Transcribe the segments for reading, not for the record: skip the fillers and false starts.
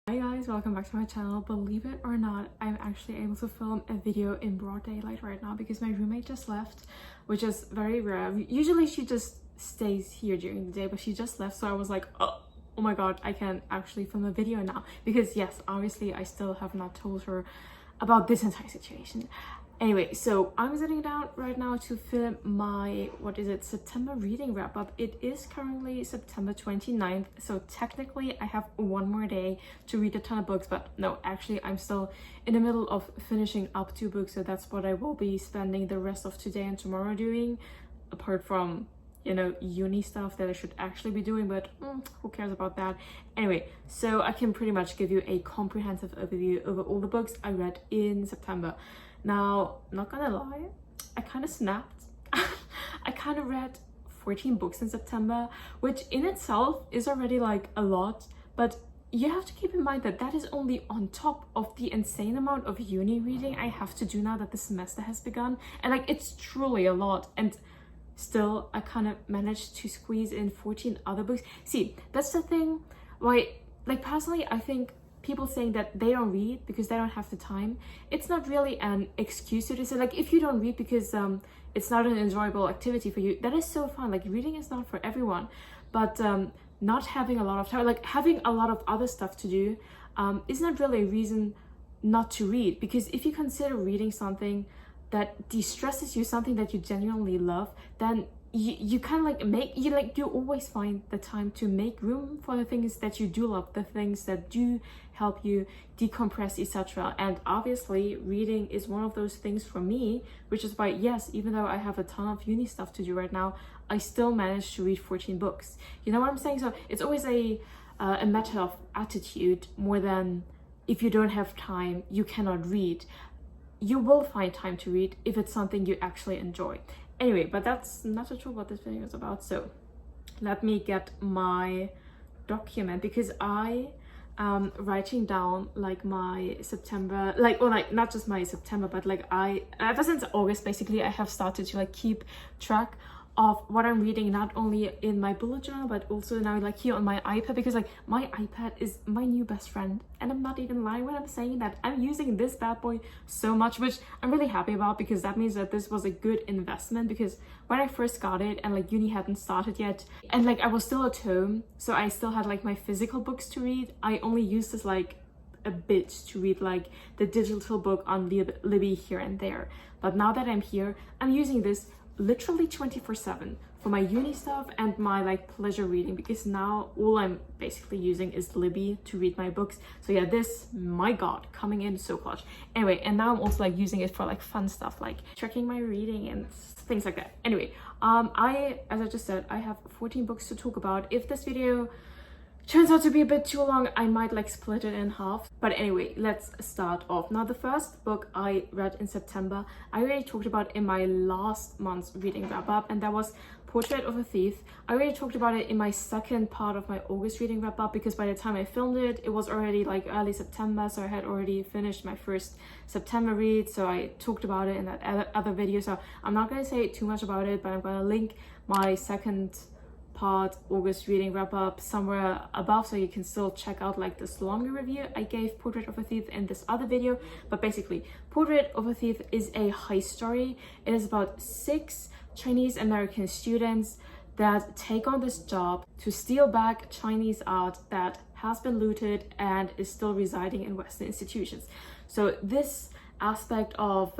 Hi guys, welcome back to my channel. Believe it or not, I'm actually able to film a video in broad daylight right now because my roommate just left, which is very rare. Usually she just stays here during the day, but she just left, so I was like, oh my god, I can actually film a video now. Because yes, obviously I still have not told her about this entire situation. Anyway, so I'm sitting down right now to film my, September reading wrap up. It is currently September 29th, so technically I have one more day to read a ton of books, but no, actually I'm still in the middle of finishing up 2 books, so that's what I will be spending the rest of today and tomorrow doing, apart from, you know, uni stuff that I should actually be doing, but who cares about that. Anyway, so I can pretty much give you a comprehensive overview over all the books I read in September. Now, not gonna lie, I kind of snapped. I kind of read 14 books in September, which in itself is already like a lot, but you have to keep in mind that that is only on top of the insane amount of uni reading I have to do now that the semester has begun. And like, it's truly a lot. And still, I kind of managed to squeeze in 14 other books. See, that's the thing. Why, like, personally, I think people saying that they don't read because they don't have the time, it's not really an excuse to say, like, if you don't read because it's not an enjoyable activity for you, that is so fun. Like, reading is not for everyone, but not having a lot of time, like having a lot of other stuff to do, is not really a reason not to read. Because if you consider reading something that de-stresses you, something that you genuinely love, then you kind of like you always find the time to make room for the things that you do love, the things that do help you decompress, etc. And obviously reading is one of those things for me, which is why, yes, even though I have a ton of uni stuff to do right now, I still managed to read 14 books. You know what I'm saying? So it's always a matter of attitude more than if you don't have time, you cannot read. You will find time to read if it's something you actually enjoy. Anyway, but that's not at all what this video is about. So let me get my document, because I am writing down like my September, like not just my September, but like ever since August basically I have started to like keep track of what I'm reading, not only in my bullet journal but also now like here on my iPad, because like my iPad is my new best friend, and I'm not even lying when I'm saying that I'm using this bad boy so much, which I'm really happy about, because that means that this was a good investment. Because when I first got it and like uni hadn't started yet, and like I was still at home, so I still had like my physical books to read, I only used this like a bit to read like the digital book on Libby here and there. But now that I'm here, I'm using this literally 24/7 for my uni stuff and my like pleasure reading, because now all I'm basically using is Libby to read my books. So yeah, this, my god, coming in so clutch. Anyway, and now I'm also like using it for like fun stuff like tracking my reading and things like that. Anyway, as I just said, I have 14 books to talk about. If this video turns out to be a bit too long, I might like split it in half. But anyway, let's start off. Now, the first book I read in September, I already talked about in my last month's reading wrap up, and that was Portrait of a Thief. I already talked about it in my second part of my August reading wrap up, because by the time I filmed it, it was already like early September, so I had already finished my first September read, so I talked about it in that other video. So I'm not going to say too much about it, but I'm going to link my second part August reading wrap up somewhere above, so you can still check out like this longer review I gave Portrait of a Thief in this other video. But basically, Portrait of a Thief is a heist story. It is about 6 Chinese American students that take on this job to steal back Chinese art that has been looted and is still residing in Western institutions. So this aspect of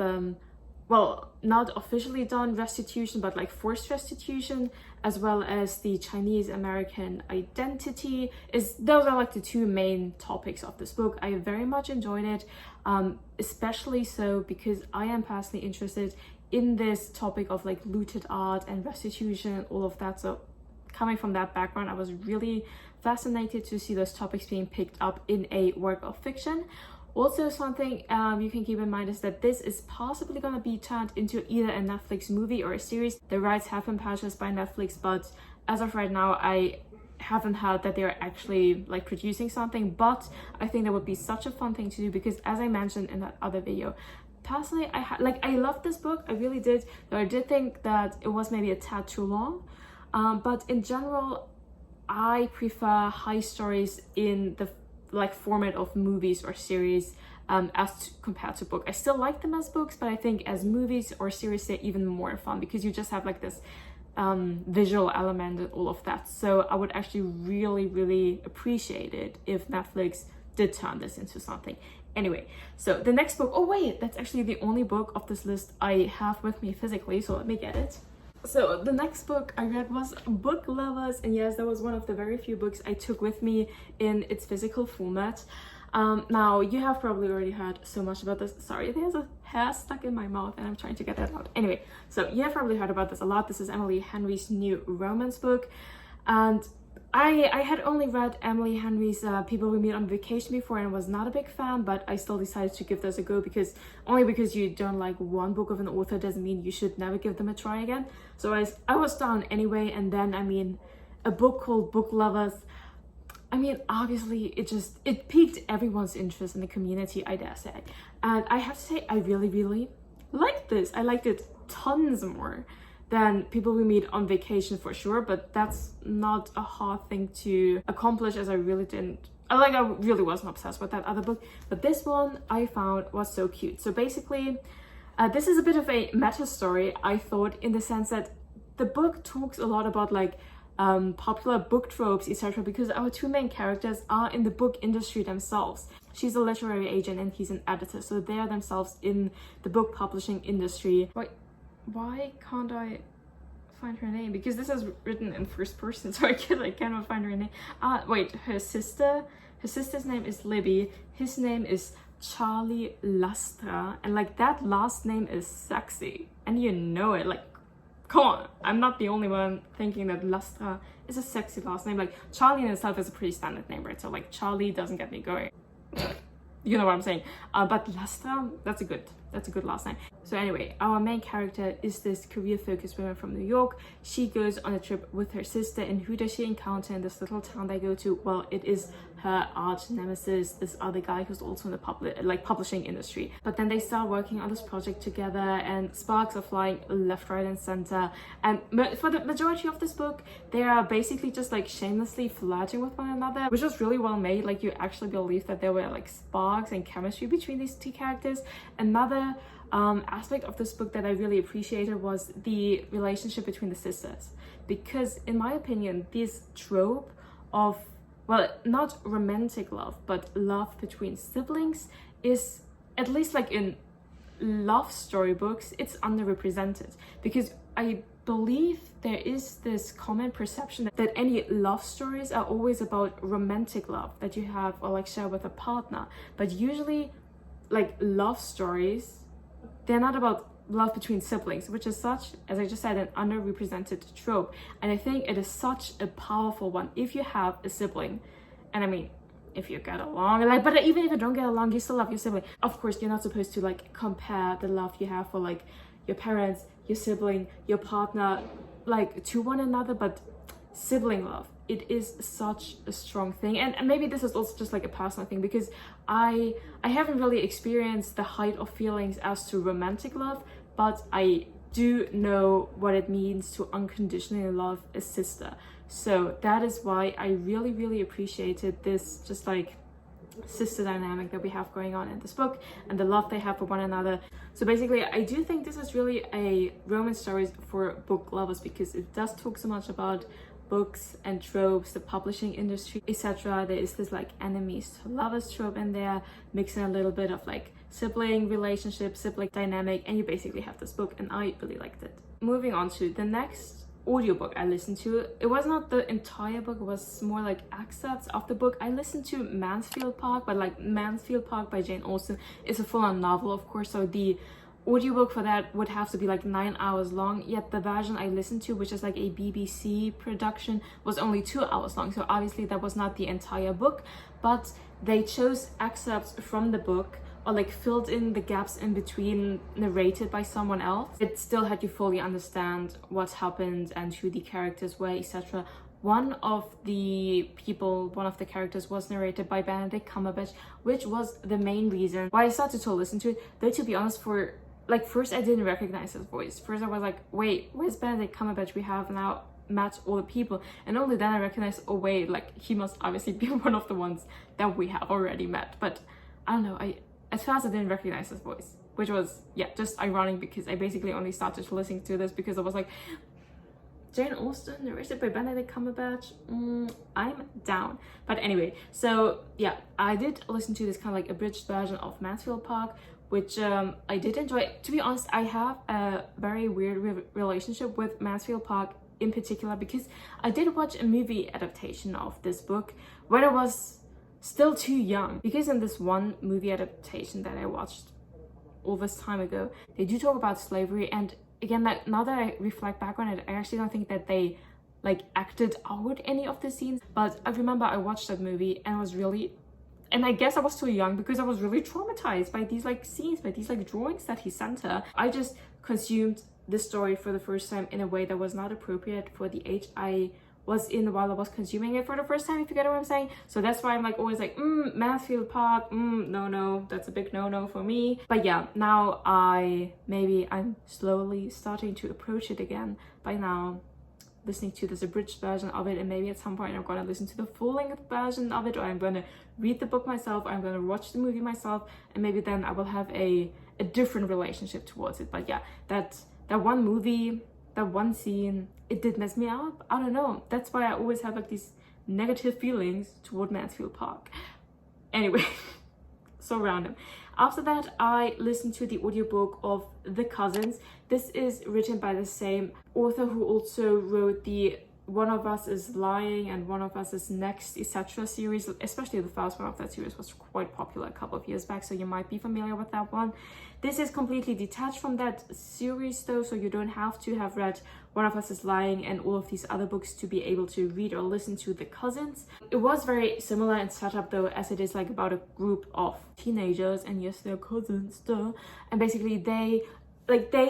well, not officially done restitution, but like forced restitution, as well as the Chinese American identity, those are like the 2 main topics of this book. I very much enjoyed it, especially so because I am personally interested in this topic of like looted art and restitution, all of that. So coming from that background, I was really fascinated to see those topics being picked up in a work of fiction. Also, something you can keep in mind is that this is possibly going to be turned into either a Netflix movie or a series. The rights have been purchased by Netflix, but as of right now, I haven't heard that they're actually like producing something. But I think that would be such a fun thing to do, because as I mentioned in that other video, personally, I loved this book. I really did. Though I did think that it was maybe a tad too long. But in general, I prefer high stories in the like format of movies or series compared to book. I still like them as books, but I think as movies or series they're even more fun because you just have like this visual element and all of that. So I would actually really appreciate it if Netflix did turn this into something. Anyway, so the next book, oh wait, that's actually the only book of this list I have with me physically, so let me get it. So the next book I read was Book Lovers, and yes, that was one of the very few books I took with me in its physical format. Now, you have probably already heard so much about this. Sorry, there's a hair stuck in my mouth and I'm trying to get that out. Anyway, so you have probably heard about this a lot. This is Emily Henry's new romance book, and I had only read Emily Henry's People We Meet on Vacation before and was not a big fan, but I still decided to give this a go because you don't like one book of an author doesn't mean you should never give them a try again. So I was down anyway, and then, I mean, a book called Book Lovers, I mean, obviously it piqued everyone's interest in the community, I dare say. And I have to say, I really liked this. I liked it tons more than People We Meet on Vacation for sure, but that's not a hard thing to accomplish, as I really wasn't obsessed with that other book. But this one I found was so cute. So basically, this is a bit of a meta story, I thought, in the sense that the book talks a lot about like popular book tropes, etc., because our two main characters are in the book industry themselves. She's a literary agent and he's an editor, so they are themselves in the book publishing industry. Why can't I find her name? Because this is written in first person, so I cannot find her name. Wait, her sister's name is Libby, his name is Charlie Lastra, and like that last name is sexy, and you know it. Like, come on, I'm not the only one thinking that Lastra is a sexy last name. Like, Charlie in itself is a pretty standard name, right? So like Charlie doesn't get me going. You know what I'm saying. But Lastra, that's a good last name. So anyway, our main character is this career-focused woman from New York. She goes on a trip with her sister, and who does she encounter in this little town they go to? Well, it is her arch nemesis, this other guy who's also in the publishing industry. But then they start working on this project together, and sparks are flying left, right, and center. And for the majority of this book, they are basically just like shamelessly flirting with one another, which was really well made. Like, you actually believe that there were like sparks and chemistry between these two characters. Another aspect of this book that I really appreciated was the relationship between the sisters, because in my opinion, this trope of, well, not romantic love, but love between siblings is, at least like in love storybooks, it's underrepresented, because I believe there is this common perception that any love stories are always about romantic love that you have or like share with a partner, but usually like love stories, they're not about love between siblings, which is such, as I just said, an underrepresented trope. And I think it is such a powerful one if you have a sibling. And I mean, if you get along, like, but even if you don't get along, you still love your sibling. Of course, you're not supposed to like compare the love you have for like your parents, your sibling, your partner, like to one another, but sibling love, it is such a strong thing. And maybe this is also just like a personal thing, because I haven't really experienced the height of feelings as to romantic love, but I do know what it means to unconditionally love a sister. So that is why I really appreciated this just like sister dynamic that we have going on in this book and the love they have for one another. So basically, I do think this is really a romance story for book lovers, because it does talk so much about books and tropes, the publishing industry, etc. There is this like enemies to lovers trope in there, mixing a little bit of like sibling relationship, sibling dynamic, and you basically have this book, and I really liked it. Moving on to the next audiobook I listened to. It was not the entire book, it was more like excerpts of the book. I listened to Mansfield Park, but like Mansfield Park by Jane Austen is a full-on novel, of course, so the audiobook for that would have to be like 9 hours long, yet the version I listened to, which is like a BBC production, was only 2 hours long. So obviously that was not the entire book, but they chose excerpts from the book, or like filled in the gaps in between, narrated by someone else. It still had you fully understand what happened and who the characters were, etc. One of the characters was narrated by Benedict Cumberbatch, which was the main reason why I started to listen to it. Though to be honest, first I didn't recognize his voice. First I was like, wait, where's Benedict Cumberbatch? We have now met all the people, and only then I recognized, oh wait, like he must obviously be one of the ones that we have already met. But I don't know, at first I didn't recognize his voice, which was, yeah, just ironic, because I basically only started listening to this because I was like, Jane Austen, narrated by Benedict Cumberbatch, I'm down. But anyway, so yeah, I did listen to this kind of like abridged version of Mansfield Park, which I did enjoy. To be honest, I have a very weird relationship with Mansfield Park in particular, because I did watch a movie adaptation of this book when I was still too young. Because in this one movie adaptation that I watched all this time ago, they do talk about slavery, and again, like, now that I reflect back on it, I actually don't think that they like acted out any of the scenes. But I remember I watched that movie and I was really, and I guess I was too young because I was really traumatized by these like scenes, by these like drawings that he sent her. I just consumed this story for the first time in a way that was not appropriate for the age I was in while I was consuming it for the first time, if you get what I'm saying. So that's why I'm like always like, Mansfield Park, no, that's a big no for me. But yeah, now I'm slowly starting to approach it again by now listening to this abridged version of it, and maybe at some point I'm gonna listen to the full-length version of it, or I'm gonna read the book myself, or I'm gonna watch the movie myself, and maybe then I will have a different relationship towards it. But yeah, that one movie, that one scene, it did mess me up. I don't know. That's why I always have like these negative feelings toward Mansfield Park. Anyway, so random. After that, I listened to the audiobook of The Cousins. This is written by the same author who also wrote the One of Us is Lying and One of Us is Next, etc. series. Especially the first one of that series was quite popular a couple of years back, so you might be familiar with that one. This is completely detached from that series though, so you don't have to have read One of Us is Lying and all of these other books to be able to read or listen to The Cousins. It was very similar in setup though, as it is like about a group of teenagers, and yes, they're cousins, duh. And basically they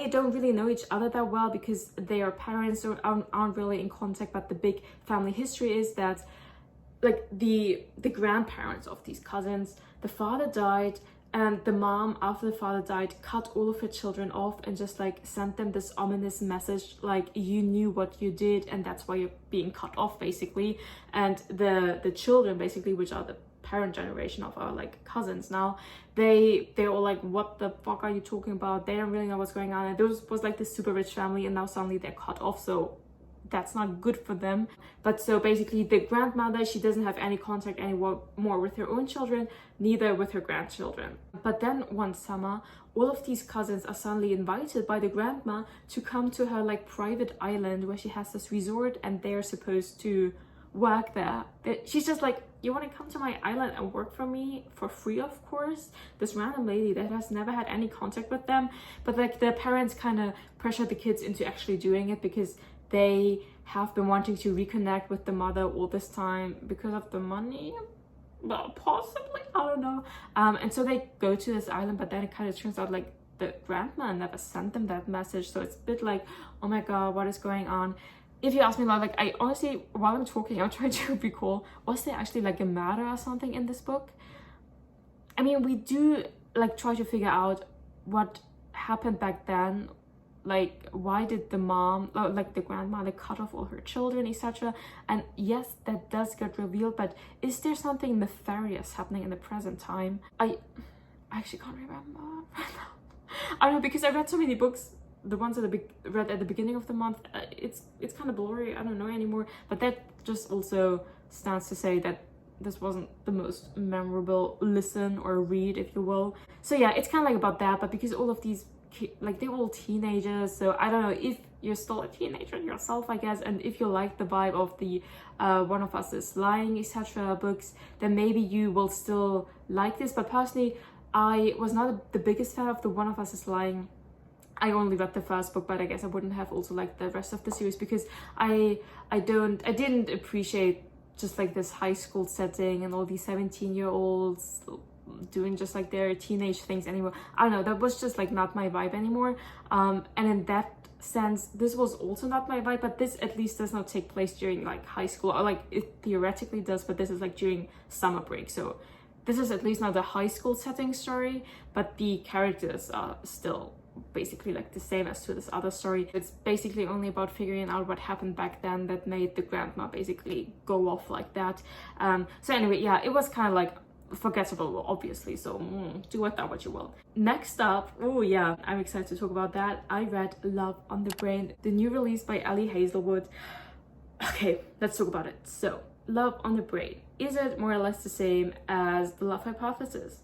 don't really know each other that well because their parents aren't really in contact. But the big family history is that like the grandparents of these cousins, the father died, and the mom, after the father died, cut all of her children off and just like sent them this ominous message like, you knew what you did and that's why you're being cut off, basically. And the children, basically, which are the parent generation of our like cousins now, they're all like, what the fuck are you talking about? They don't really know what's going on. And this was like this super rich family, and now suddenly they're cut off, so that's not good for them. But so basically the grandmother, she doesn't have any contact anymore with her own children, neither with her grandchildren. But then one summer, all of these cousins are suddenly invited by the grandma to come to her like private island where she has this resort, and they're supposed to work there. She's just like, you want to come to my island and work for me for free? Of course. This random lady that has never had any contact with them, but like the parents kind of pressure the kids into actually doing it because they have been wanting to reconnect with the mother all this time because of the money. Well, possibly, I don't know. And so they go to this island, but then it kind of turns out like the grandma never sent them that message. So it's a bit like, oh my god, what is going on? If you ask me, like, I honestly, while I'm talking, I'm trying to recall, was there actually like a murder or something in this book? I mean, we do like try to figure out what happened back then. Like, why did the mom, like the grandmother, cut off all her children, etc. And yes, that does get revealed, but is there something nefarious happening in the present time? I actually can't remember right now. I don't know, because I read so many books, the ones that I read at the beginning of the month. It's kind of blurry, I don't know anymore. But that just also stands to say that this wasn't the most memorable listen or read, if you will. So yeah, it's kind of like about that, but because all of these, like, they're all teenagers, so I don't know if you're still a teenager yourself, I guess, and if you like the vibe of the One of Us is Lying, etc. books, then maybe you will still like this. But personally, I was not the biggest fan of the One of Us is Lying. I only read the first book, but I guess I wouldn't have also liked the rest of the series because I didn't appreciate just like this high school setting and all these 17-year-olds doing just like their teenage things anymore. I don't know, that was just like not my vibe anymore. And in that sense, this was also not my vibe, but this at least does not take place during like high school, or like it theoretically does, but this is like during summer break. So this is at least not a high school setting story, but the characters are still basically like the same as to this other story. It's basically only about figuring out what happened back then that made the grandma basically go off like that. So anyway, yeah, it was kind of like forgettable, obviously, so do with that what you will. Next up, oh yeah, I'm excited to talk about that. I read Love on the Brain, the new release by Ellie Hazelwood. Okay, let's talk about it. So Love on the Brain, is it more or less the same as The Love Hypothesis?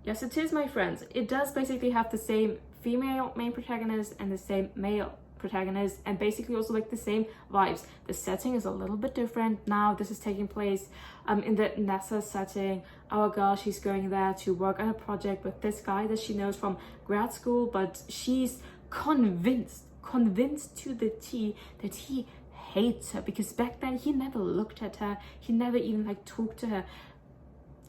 Yes, it is, my friends. It does basically have the same female main protagonist and the same male protagonist, and basically also like the same vibes. The setting is a little bit different now. This is taking place in the NASA setting. Our girl, she's going there to work on a project with this guy that she knows from grad school, but she's convinced to the T that he hates her, because back then he never looked at her, he never even like talked to her.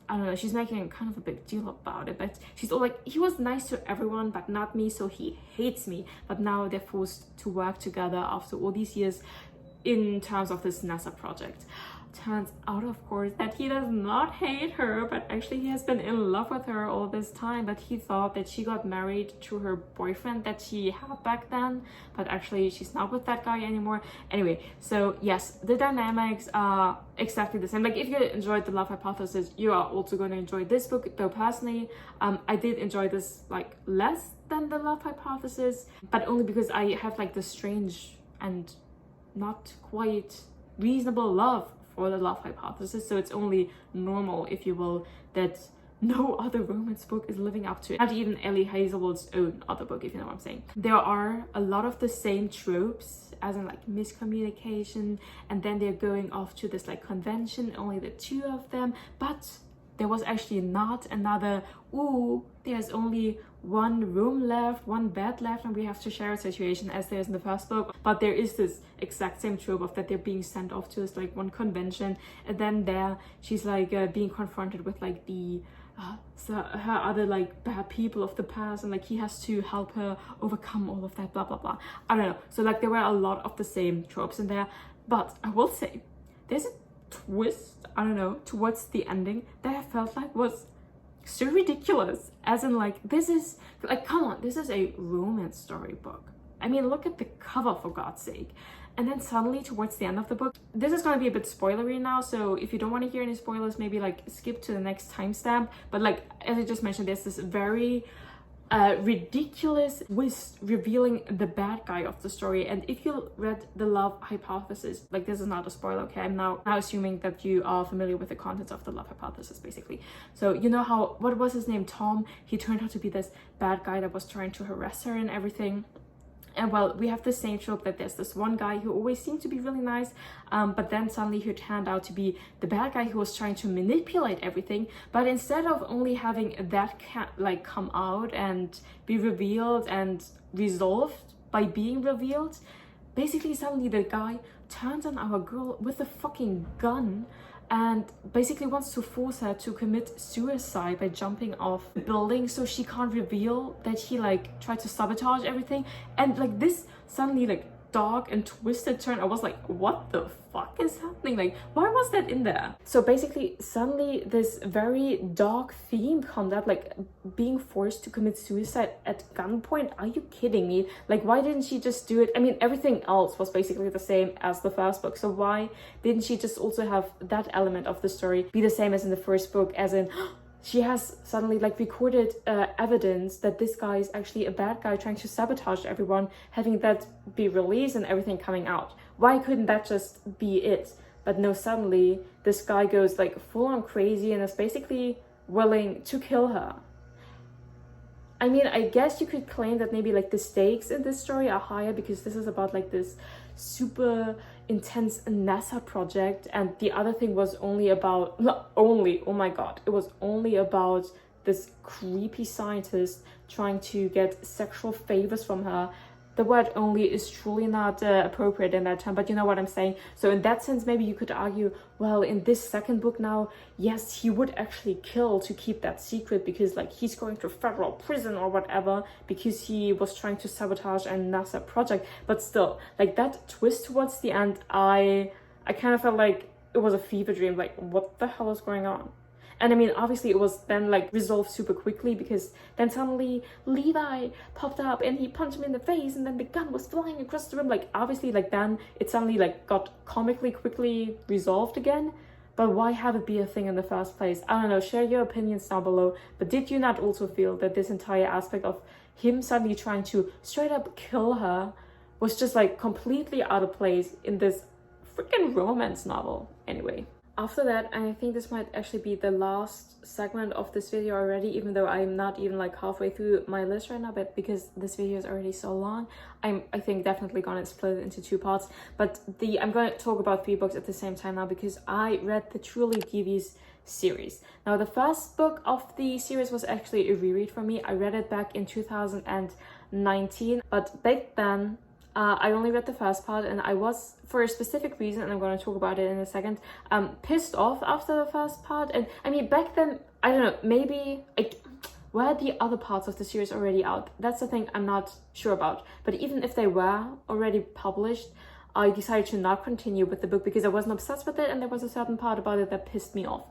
I don't know, she's making kind of a big deal about it, but she's all like, he was nice to everyone but not me, so he hates me. But now they're forced to work together after all these years in terms of this NASA project. Turns out, of course, that he does not hate her, but actually he has been in love with her all this time. But he thought that she got married to her boyfriend that she had back then, but actually she's not with that guy anymore. Anyway, so yes, the dynamics are exactly the same. Like, if you enjoyed The Love Hypothesis, you are also going to enjoy this book. Though personally, I did enjoy this like less than The Love Hypothesis, but only because I have like this strange and not quite reasonable love for The Love Hypothesis, so it's only normal, if you will, that no other romance book is living up to it. Not even Ellie Hazelwood's own other book, if you know what I'm saying. There are a lot of the same tropes, as in like miscommunication, and then they're going off to this like convention, only the two of them, but there was actually not another, ooh, there's only one room left, one bed left, and we have to share a situation as there's in the first book. But there is this exact same trope of that they're being sent off to this like one convention, and then there she's like being confronted with like the her other like bad people of the past, and like he has to help her overcome all of that, blah blah blah. I don't know, so like there were a lot of the same tropes in there, but I will say there's a twist, I don't know, towards the ending that I felt like was so ridiculous, as in like, this is like, come on, this is a romance storybook. I mean, look at the cover, for God's sake. And then suddenly towards the end of the book, this is going to be a bit spoilery now, so if you don't want to hear any spoilers, maybe like skip to the next timestamp. But like, as I just mentioned, there's this very ridiculous twist revealing the bad guy of the story. And if you read The Love Hypothesis, like, this is not a spoiler, okay? I'm now assuming that you are familiar with the contents of The Love Hypothesis, basically. So you know how, what was his name, Tom? He turned out to be this bad guy that was trying to harass her and everything. And well, we have the same trope that there's this one guy who always seemed to be really nice, but then suddenly he turned out to be the bad guy who was trying to manipulate everything. But instead of only having that like come out and be revealed and resolved by being revealed, basically suddenly the guy turns on our girl with a fucking gun and basically wants to force her to commit suicide by jumping off the building, so she can't reveal that he like tried to sabotage everything. And like, this suddenly like dark and twisted turn, I was like, what the fuck is happening? Like, why was that in there? So basically suddenly this very dark theme comes up, like being forced to commit suicide at gunpoint. Are you kidding me? Like, why didn't she just do it? I mean, everything else was basically the same as the first book, so why didn't she just also have that element of the story be the same as in the first book, as in she has suddenly like recorded evidence that this guy is actually a bad guy trying to sabotage everyone, having that be released and everything coming out. Why couldn't that just be it? But no, suddenly this guy goes like full on crazy and is basically willing to kill her. I mean, I guess you could claim that maybe like the stakes in this story are higher because this is about like this super intense NASA project, and the other thing was only about, not only, oh my god, it was only about this creepy scientist trying to get sexual favors from her. The word only is truly not appropriate in that term, but you know what I'm saying. So in that sense, maybe you could argue, well, in this second book now, yes, he would actually kill to keep that secret because like he's going to federal prison or whatever because he was trying to sabotage a NASA project. But still, like that twist towards the end, I kind of felt like it was a fever dream. Like, what the hell is going on? And I mean, obviously it was then like resolved super quickly, because then suddenly Levi popped up and he punched him in the face, and then the gun was flying across the room. Like obviously like then it suddenly like got comically quickly resolved again. But why have it be a thing in the first place? I don't know, share your opinions down below. But did you not also feel that this entire aspect of him suddenly trying to straight up kill her was just like completely out of place in this freaking romance novel? Anyway, after that, I think this might actually be the last segment of this video already, even though I'm not even like halfway through my list right now, but because this video is already so long, I think definitely gonna split it into 2 parts. But I'm going to talk about 3 books at the same time now, because I read the Truly Devious series. Now the first book of the series was actually a reread for me. I read it back in 2019, but back then I only read the first part, and I was, for a specific reason, and I'm going to talk about it in a second, pissed off after the first part. And I mean, back then, I don't know, maybe were the other parts of the series already out? That's the thing I'm not sure about. But even if they were already published, I decided to not continue with the book because I wasn't obsessed with it, and there was a certain part about it that pissed me off.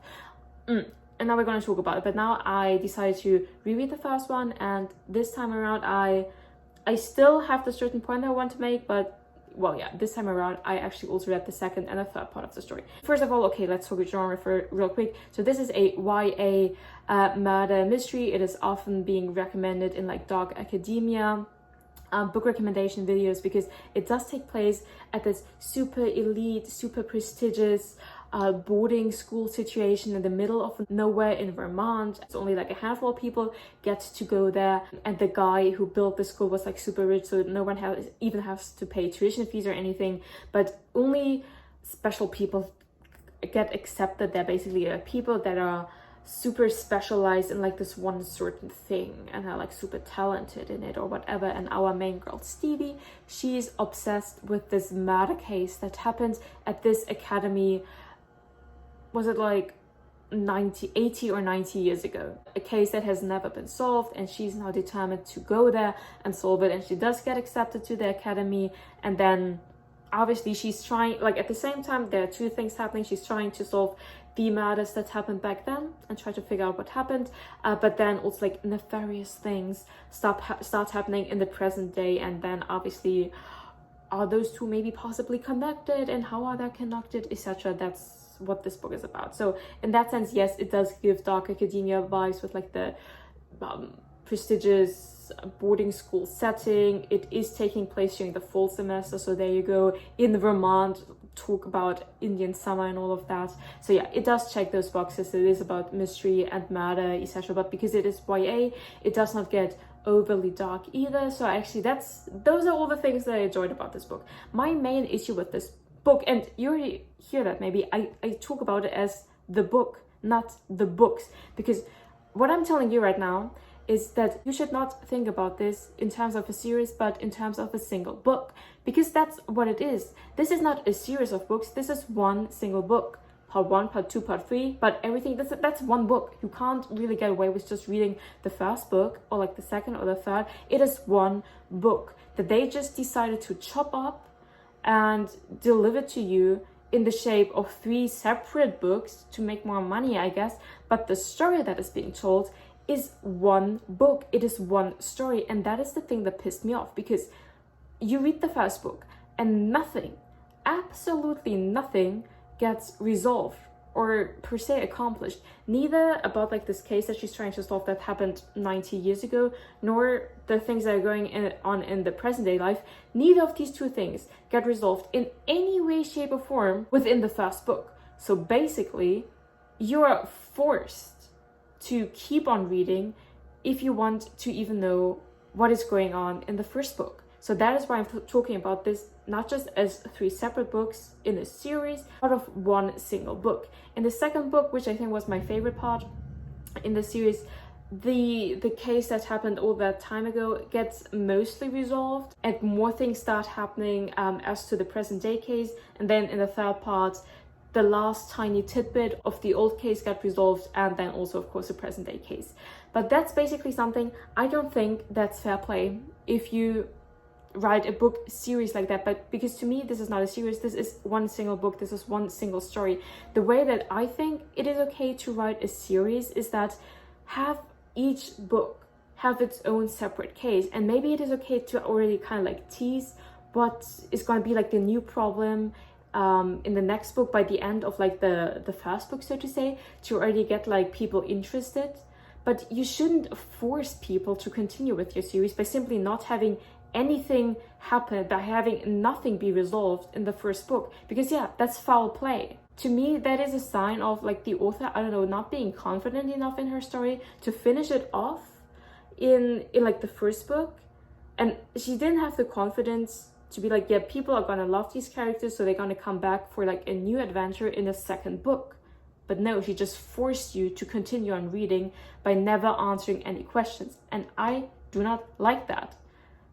And now we're going to talk about it. But now I decided to reread the first one, and this time around I still have the certain point that I want to make, but well, yeah, this time around I actually also read the second and the third part of the story. First of all, okay, let's talk genre for real quick. So this is a YA murder mystery. It is often being recommended in like dark academia book recommendation videos, because it does take place at this super elite, super prestigious boarding school situation in the middle of nowhere in Vermont. It's only like a handful of people get to go there, and the guy who built the school was like super rich, so no one even has to pay tuition fees or anything, but only special people get accepted there. Basically people that are super specialized in like this one certain thing and are like super talented in it or whatever. And our main girl Stevie, she's obsessed with this murder case that happened at this academy. Was it like 80 or 90 years ago? A case that has never been solved, and she's now determined to go there and solve it. And she does get accepted to the academy, and then obviously she's trying, like at the same time there are 2 things happening. She's trying to solve the murders that happened back then and try to figure out what happened, but then also like nefarious things start happening in the present day. And then obviously, are those 2 maybe possibly connected, and how are they connected, etc. That's what this book is about. So in that sense, yes, it does give dark academia vibes with like the prestigious boarding school setting. It is taking place during the fall semester, so there you go, in Vermont, talk about Indian summer and all of that. So yeah, it does check those boxes. It is about mystery and murder, etc. But because it is YA, it does not get overly dark either. So actually those are all the things that I enjoyed about this book. My main issue with this book, and you already hear that maybe, I talk about it as the book, not the books, because what I'm telling you right now is that you should not think about this in terms of a series, but in terms of a single book, because that's what it is. This is not a series of books, this is one single book. Part 1, part 2, part 3, but everything, that's one book. You can't really get away with just reading the first book or like the second or the third. It is one book that they just decided to chop up and deliver to you in the shape of 3 separate books to make more money, I guess. But the story that is being told is one book. It is one story. And that is the thing that pissed me off, because you read the first book and nothing, absolutely nothing gets resolved or per se accomplished. Neither about like this case that she's trying to solve that happened 90 years ago, nor the things that are going on in the present day life. Neither of these 2 things get resolved in any way, shape or form within the first book. So basically, you're forced to keep on reading if you want to even know what is going on in the first book. So that is why I'm talking about this not just as 3 separate books in a series, out of one single book. In the second book, which I think was my favorite part in the series, the case that happened all that time ago gets mostly resolved, and more things start happening as to the present day case. And then in the third part, the last tiny tidbit of the old case got resolved, and then also of course the present day case. But that's basically something I don't think that's fair play. If you write a book series like that. But because to me this is not a series, this is one single book, this is one single story. The way that I think it is okay to write a series is that have each book have its own separate case, and maybe it is okay to already kind of like tease what is going to be like the new problem in the next book by the end of like the first book, so to say, to already get like people interested. But you shouldn't force people to continue with your series by simply not having anything happen, by having nothing be resolved in the first book, because yeah, that's foul play. To me, that is a sign of like the author, I don't know, not being confident enough in her story to finish it off in like the first book. And she didn't have the confidence to be like, yeah, people are gonna love these characters, so they're gonna come back for like a new adventure in the second book. But no, she just forced you to continue on reading by never answering any questions. And I do not like that.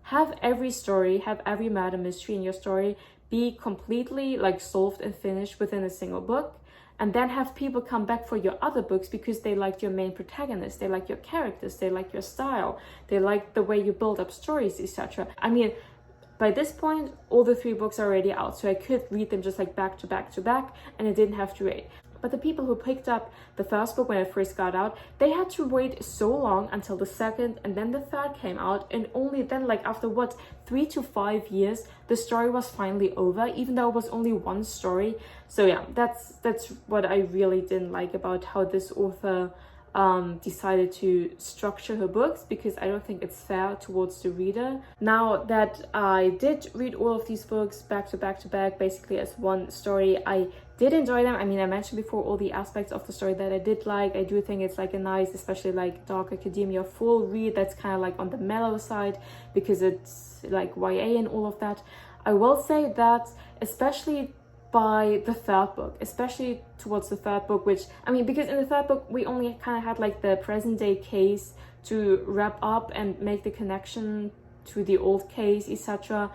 Have every story, have every murder mystery in your story be completely like solved and finished within a single book. And then have people come back for your other books because they like your main protagonist, they like your characters, they like your style, they like the way you build up stories, etc. I mean, by this point, all the 3 books are already out, so I could read them just like back to back to back, and I didn't have to wait. But the people who picked up the first book when it first got out, they had to wait so long until the second and then the third came out, and only then, like after what, 3 to 5 years, the story was finally over, even though it was only one story. So yeah, that's what I really didn't like about how this author decided to structure her books, because I don't think it's fair towards the reader. Now that I did read all of these books back to back to back, basically as one story, I did enjoy them. I mean, I mentioned before all the aspects of the story that I did like. I do think it's like a nice, especially like dark academia full read that's kind of like on the mellow side, because it's like YA and all of that. I will say that especially by the third book, especially towards the third book, which, I mean, because in the third book, we only kind of had like the present day case to wrap up and make the connection to the old case, etc.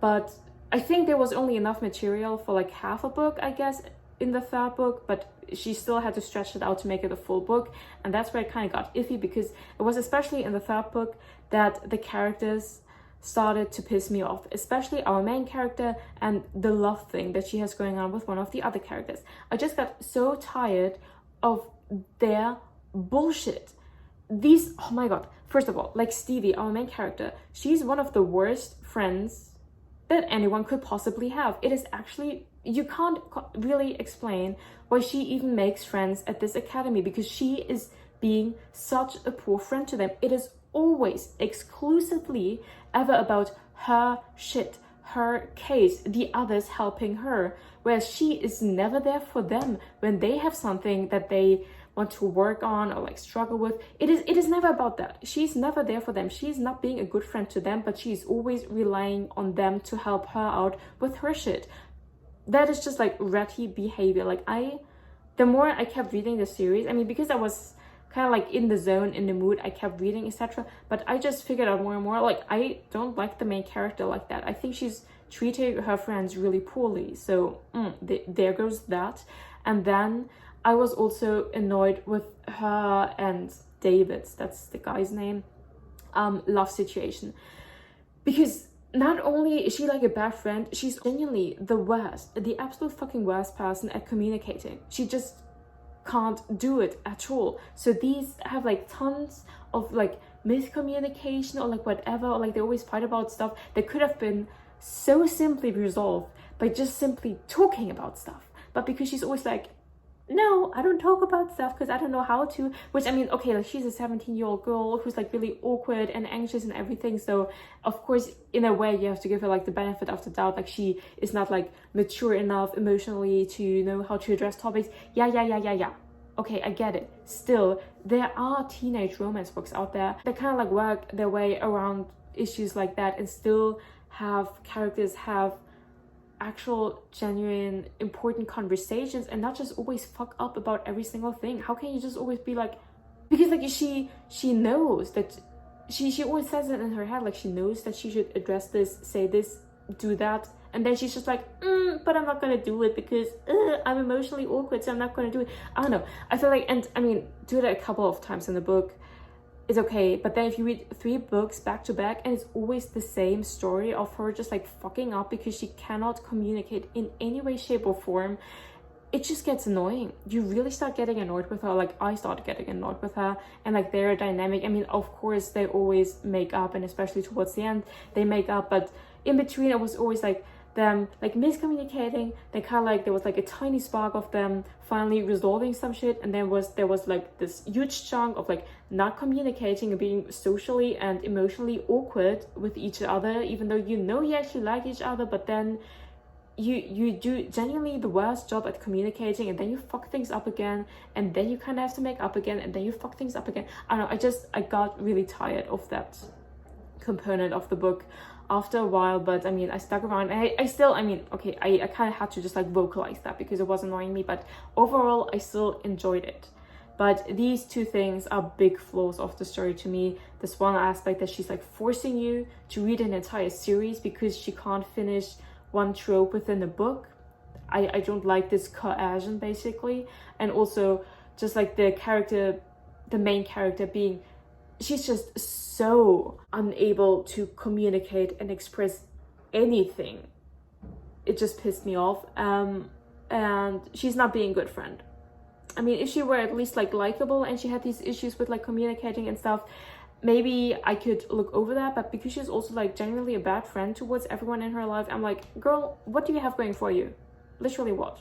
But I think there was only enough material for like half a book, I guess, in the third book, but she still had to stretch it out to make it a full book. And that's where it kind of got iffy, because it was especially in the third book that the characters started to piss me off, especially our main character and the love thing that she has going on with one of the other characters. I just got so tired of their bullshit. These, oh my god, first of all, like Stevie, our main character, she's one of the worst friends that anyone could possibly have. It is actually, you can't really explain why she even makes friends at this academy, because she is being such a poor friend to them. It is always exclusively ever about her shit, her case, the others helping her, whereas she is never there for them when they have something that they want to work on or like struggle with. It is never about that. She's never there for them. She's not being a good friend to them, but she's always relying on them to help her out with her shit. That is just like ratty behavior. Like the more I kept reading the series, I mean, because I was kind of like in the zone, in the mood, I kept reading, etc. But I just figured out more and more, like, I don't like the main character like that. I think she's treating her friends really poorly. So there goes that. And then I was also annoyed with her and David's, that's the guy's name, love situation. Because not only is she like a bad friend, she's genuinely the worst, the absolute fucking worst person at communicating. She just can't do it at all. So these have like tons of like miscommunication or like whatever, or like they always fight about stuff that could have been so simply resolved by just simply talking about stuff. But because she's always like, no, I don't talk about stuff because I don't know how to, which, I mean, okay, like she's a 17-year-old girl who's like really awkward and anxious and everything. So of course, in a way, you have to give her like the benefit of the doubt. Like she is not like mature enough emotionally to know how to address topics. Yeah. Okay, I get it. Still, there are teenage romance books out there that kind of like work their way around issues like that and still have characters have actual genuine important conversations and not just always fuck up about every single thing. How can you just always be like, because like she knows that she always says it in her head, like she knows that she should address this, say this, do that, and then she's just like, but I'm not gonna do it because I'm emotionally awkward, so I'm not gonna do it. I don't know, I feel like, and I mean, do that a couple of times in the book. it's okay. But then if you read 3 books back to back and it's always the same story of her just like fucking up because she cannot communicate in any way, shape or form, it just gets annoying. You really start getting annoyed with her. Like, I started getting annoyed with her, and like their dynamic, I mean, of course they always make up, and especially towards the end they make up, but in between it was always like them like miscommunicating. They kind of like, there was like a tiny spark of them finally resolving some shit, and then there was like this huge chunk of like not communicating and being socially and emotionally awkward with each other, even though you know you actually like each other, but then you do genuinely the worst job at communicating, and then you fuck things up again, and then you kind of have to make up again, and then you fuck things up again. I don't know, I got really tired of that component of the book after a while. But I mean, I stuck around, and I still, I mean, okay, I kind of had to just like vocalize that because it was annoying me, but overall I still enjoyed it. But these 2 things are big flaws of the story to me. This one aspect that she's like forcing you to read an entire series because she can't finish one trope within a book. I don't like this coercion, basically. And also just like the main character being, she's just so unable to communicate and express anything. It just pissed me off. And she's not being a good friend. I mean, if she were at least like likable and she had these issues with like communicating and stuff, maybe I could look over that. But because she's also like genuinely a bad friend towards everyone in her life, I'm like, girl, what do you have going for you? Literally what?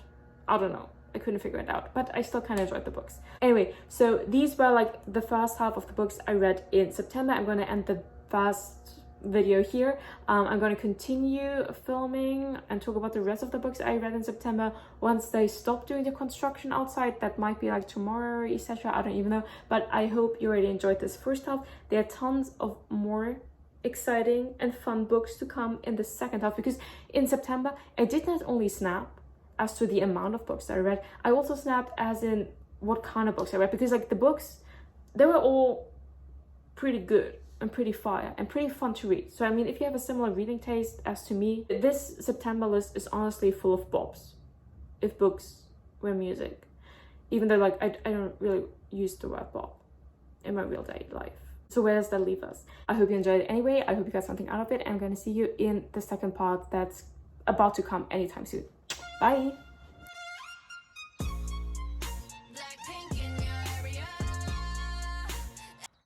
I don't know. I couldn't figure it out, but I still kind of enjoyed the books. Anyway, so these were like the first half of the books I read in September. I'm going to end the first video here. I'm going to continue filming and talk about the rest of the books I read in September once they stop doing the construction outside. That might be like tomorrow, etc. I don't even know, but I hope you already enjoyed this first half. There are tons of more exciting and fun books to come in the second half, because in September I did not only snap as to the amount of books that I read, I also snapped as in what kind of books I read, because like the books, they were all pretty good and pretty fire and pretty fun to read. So I mean, if you have a similar reading taste as to me, this September list is honestly full of bops, if books were music, even though like I don't really use the word bop in my real day life. So where does that leave us? I hope you enjoyed it anyway. I hope you got something out of it, and I'm going to see you in the second part that's about to come anytime soon. Bye.